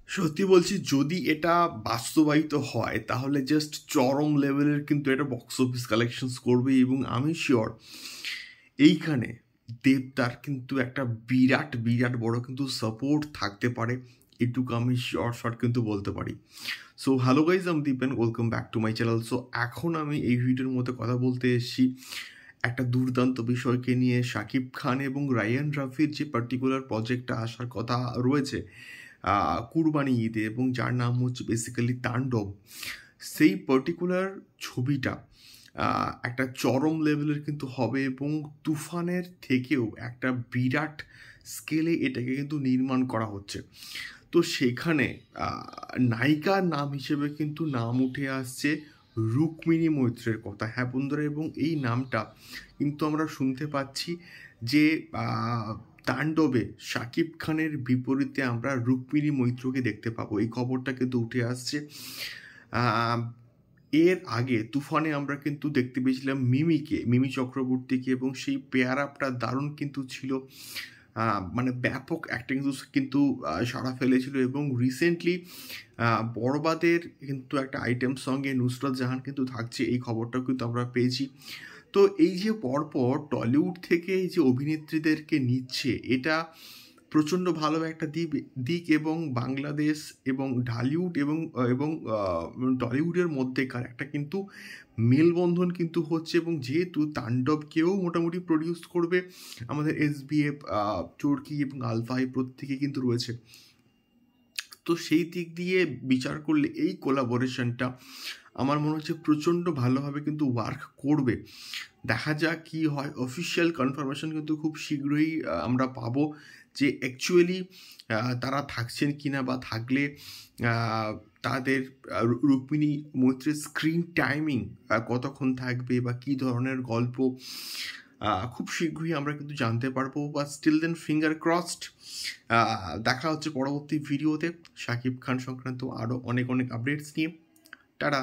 সত্যি বলছি, যদি এটা বাস্তবায়িত হয় তাহলে জাস্ট চরম লেভেলের কিন্তু এটা বক্স অফিস কালেকশনস করবে, এবং আমি শিওর এইখানে দেবদার কিন্তু একটা বিরাট বিরাট বড় কিন্তু সাপোর্ট থাকতে পারে। এটুকু আমি শিওর শর্ট কিন্তু বলতে পারি। সো হ্যালো গাইজ, আমি Dipen, welcome back to my channel. So এখন আমি এই ভিডিওর মধ্যে কথা বলতে এসেছি একটা দুর্দান্ত বিষয়কে নিয়ে। শাকিব খান এবং রায়ান রাফির যে পার্টিকুলার প্রজেক্টটা আসার কথা রয়েছে কুরবানি ঈদে, এবং যার নাম হচ্ছে বেসিক্যালি তাণ্ডব, সেই পার্টিকুলার ছবিটা একটা চরম লেভেলের কিন্তু হবে, এবং তুফানের থেকেও একটা বিরাট স্কেলে এটাকে কিন্তু নির্মাণ করা হচ্ছে। তো সেখানে নায়িকার নাম হিসেবে কিন্তু নাম উঠে আসছে রুক্মিণী মৈত্রের কথা। হ্যাঁ বন্ধুরা, এবং এই নামটা কিন্তু আমরা শুনতে পাচ্ছি যে তাণ্ডবে শাকিব খানের বিপরীতে আমরা রুক্মিণী মৈত্রকে দেখতে পাবো, এই খবরটা কিন্তু উঠে আসছে। এর আগে তুফানে আমরা কিন্তু দেখতে পেয়েছিলাম মিমি চক্রবর্তীকে, এবং সেই পেয়ার আপটা দারুণ কিন্তু ছিল। মানে ব্যাপক একটা কিন্তু সাড়া ফেলেছিল, এবং রিসেন্টলি বরবাদের কিন্তু একটা আইটেম সঙ্গে নুসরাত জাহান কিন্তু থাকছে, এই খবরটাও কিন্তু আমরা পেয়েছি। তো এই যে পরপর টলিউড থেকে এই যে অভিনেত্রীদেরকে নিচ্ছে, এটা প্রচণ্ড ভালো একটা দিক, এবং বাংলাদেশ এবং ঢালিউড এবং এবং টলিউডের মধ্যেকার একটা কিন্তু মেলবন্ধন কিন্তু হচ্ছে। এবং যেহেতু তাণ্ডবকেও মোটামুটি প্রডিউস করবে আমাদের SBF, চরকি এবং আলফা, এই প্রত্যেকে কিন্তু রয়েছে। তো সেই দিক দিয়ে বিচার করলে এই কোলাবোরেশনটা আমার মনে হচ্ছে প্রচণ্ড ভালোভাবে কিন্তু ওয়ার্ক করবে। দেখা যাক কি হয়। অফিসিয়াল কনফার্মেশন কিন্তু খুব শীঘ্রই আমরা পাবো যে অ্যাকচুয়ালি তারা থাকছেন কিনা, বা থাকলে তাদের রুক্মিণী মৈত্রের স্ক্রিন টাইমিং কতক্ষণ থাকবে, বা কী ধরনের গল্প, খুব শীঘ্রই আমরা কিন্তু জানতে পারবো। বা স্টিল দেন ফিঙ্গার ক্রসড। দেখা হচ্ছে পরবর্তী ভিডিওতে শাকিব খান সংক্রান্ত আরও অনেক অনেক আপডেটস নিয়ে। টাটা।